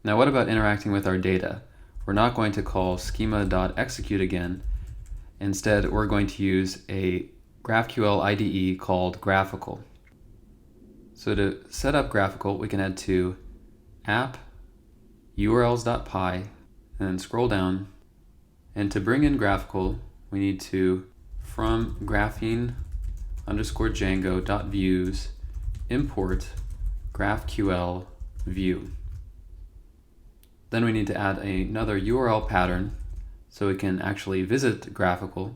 Now what about interacting with our data? We're not going to call schema.execute again. Instead, we're going to use a GraphQL IDE called GraphiQL. So to set up GraphiQL, we can head to app urls.py and then scroll down. And to bring in GraphiQL, we need to from graphene_django.views import GraphQL view. Then we need to add another URL pattern so we can actually visit GraphiQL. And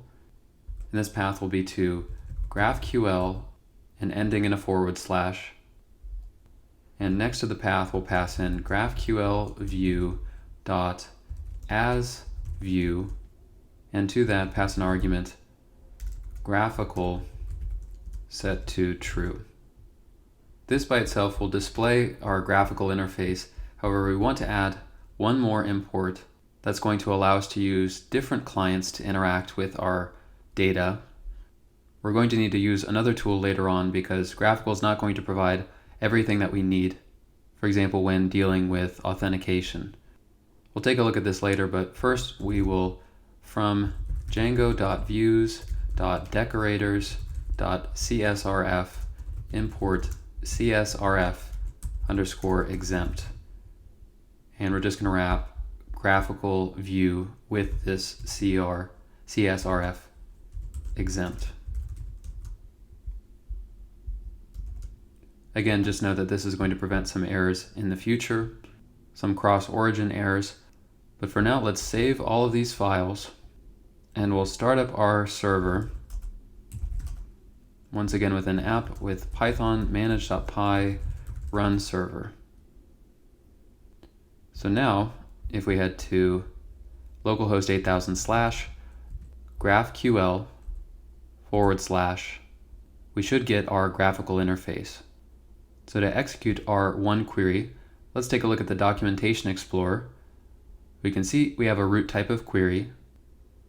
this path will be to GraphQL and ending in a /. And next to the path, we'll pass in GraphQL view.asView, and to that pass an argument GraphiQL set to true. This by itself will display our graphical interface. However, we want to add one more import that's going to allow us to use different clients to interact with our data. We're going to need to use another tool later on because GraphiQL is not going to provide everything that we need, for example, when dealing with authentication. We'll take a look at this later, but first we will from django.views.decorators.csrf import csrf_exempt. And we're just going to wrap graphical view with this csrf exempt. Again, just know that this is going to prevent some errors in the future, some cross-origin errors. But for now, let's save all of these files and we'll start up our server. Once again with an app with python manage.py run server. So now, if we head to localhost 8000 /GraphQL /, we should get our graphical interface. So to execute our one query, let's take a look at the Documentation Explorer. We can see we have a root type of query,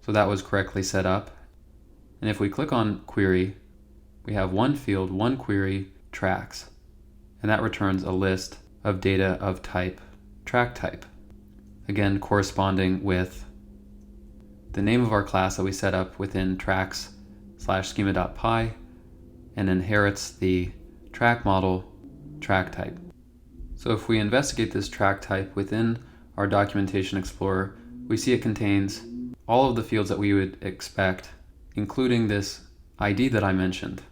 so that was correctly set up. And if we click on query, we have one field, one query, tracks, and that returns a list of data of type track type, again corresponding with the name of our class that we set up within tracks/schema.py and inherits the track model track type. So if we investigate this track type within our Documentation Explorer, we see it contains all of the fields that we would expect, including this ID that I mentioned.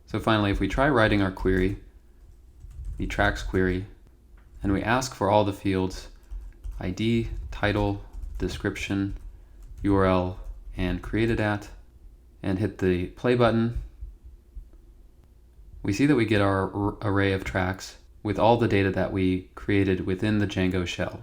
So finally, if we try writing our query, the tracks query, and we ask for all the fields, ID, title, description, URL, and created at, and hit the play button, we see that we get our array of tracks with all the data that we created within the Django shell.